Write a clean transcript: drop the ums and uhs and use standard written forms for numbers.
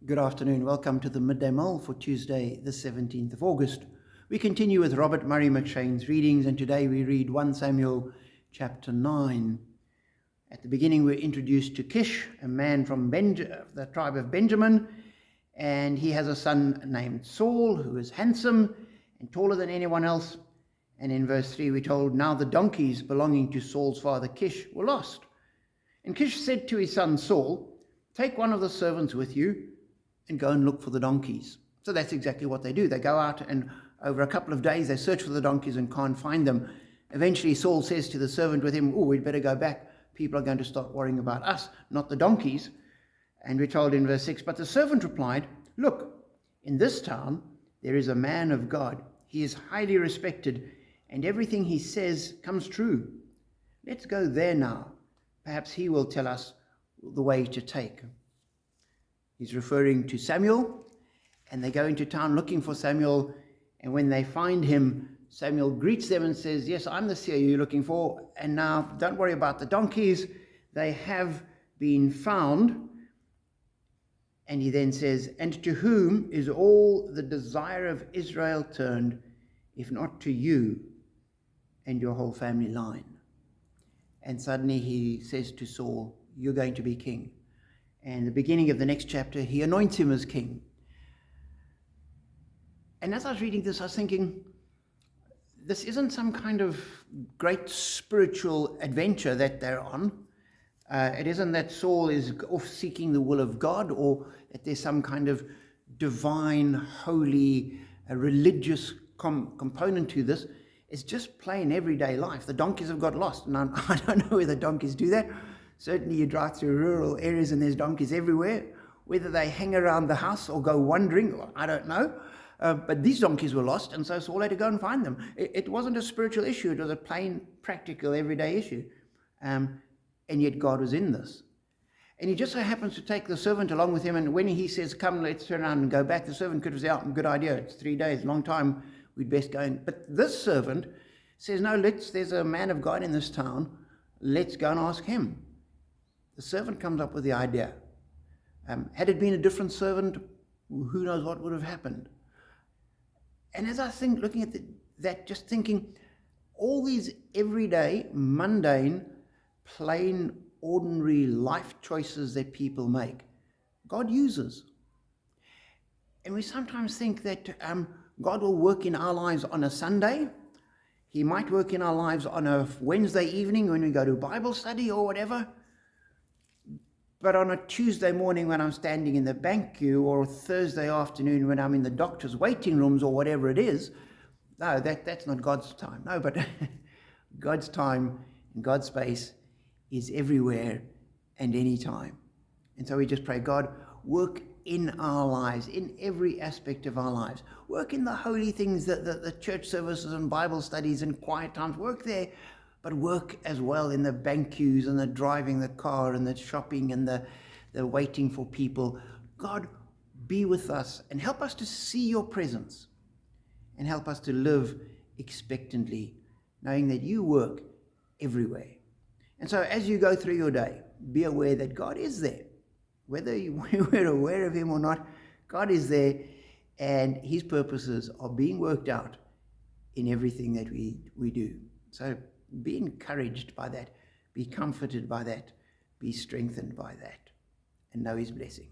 Good afternoon. Welcome to the Midday Mull for Tuesday, the 17th of August. We continue with Robert Murray McShane's readings, and today we read 1 Samuel chapter 9. At the beginning, we're introduced to Kish, a man from the tribe of Benjamin, and he has a son named Saul, who is handsome and taller than anyone else. And in verse 3, we're told, now the donkeys belonging to Saul's father Kish were lost. And Kish said to his son Saul, take one of the servants with you, and go and look for the donkeys. So that's exactly what they do. They go out, and over a couple of days they search for the donkeys and can't find them. Eventually Saul says to the servant with him, we'd better go back. People are going to start worrying about us, not the donkeys. And we're told in verse 6, but the servant replied, look, in this town there is a man of God. He is highly respected, and everything he says comes true. Let's go there now. Perhaps he will tell us the way to take. He's referring to Samuel, and they go into town looking for Samuel, and when they find him, Samuel greets them and says, yes, I'm the seer you're looking for, and now don't worry about the donkeys, they have been found. And he then says, and to whom is all the desire of Israel turned, if not to you and your whole family line? And suddenly he says to Saul, you're going to be king. And the beginning of the next chapter, he anoints him as king. And as I was reading this, I was thinking, this isn't some kind of great spiritual adventure that they're on. It isn't that Saul is off seeking the will of God, or that there's some kind of divine, holy, religious component to this. It's just plain everyday life. The donkeys have got lost. And I don't know whether donkeys do that. Certainly you drive through rural areas and there's donkeys everywhere. Whether they hang around the house or go wandering, I don't know. But these donkeys were lost, and so Saul had to go and find them. It wasn't a spiritual issue. It was a plain, practical, everyday issue. And yet God was in this. And he just so happens to take the servant along with him, and when he says, come, let's turn around and go back, the servant could have said, oh, good idea, it's 3 days, long time, we'd best go in. But this servant says, no, there's a man of God in this town, let's go and ask him. The servant comes up with the idea. Had it been a different servant, who knows what would have happened. And as I think, looking at that, just thinking, all these everyday, mundane, plain, ordinary life choices that people make, God uses. And we sometimes think that God will work in our lives on a Sunday. He might work in our lives on a Wednesday evening when we go to Bible study or whatever. But on a Tuesday morning when I'm standing in the bank queue, or Thursday afternoon when I'm in the doctor's waiting rooms or whatever it is, no, that's not God's time. No, but God's time and God's space is everywhere and any time. And so we just pray, God, work in our lives, in every aspect of our lives. Work in the holy things, the church services and Bible studies and quiet times. Work there. But work as well in the bank queues and the driving the car and the shopping and the waiting for people. God, be with us and help us to see your presence and help us to live expectantly, knowing that you work everywhere. And so as you go through your day, be aware that God is there. Whether we're aware of him or not, God is there, and his purposes are being worked out in everything that we do. So be encouraged by that, be comforted by that, be strengthened by that, and know his blessing.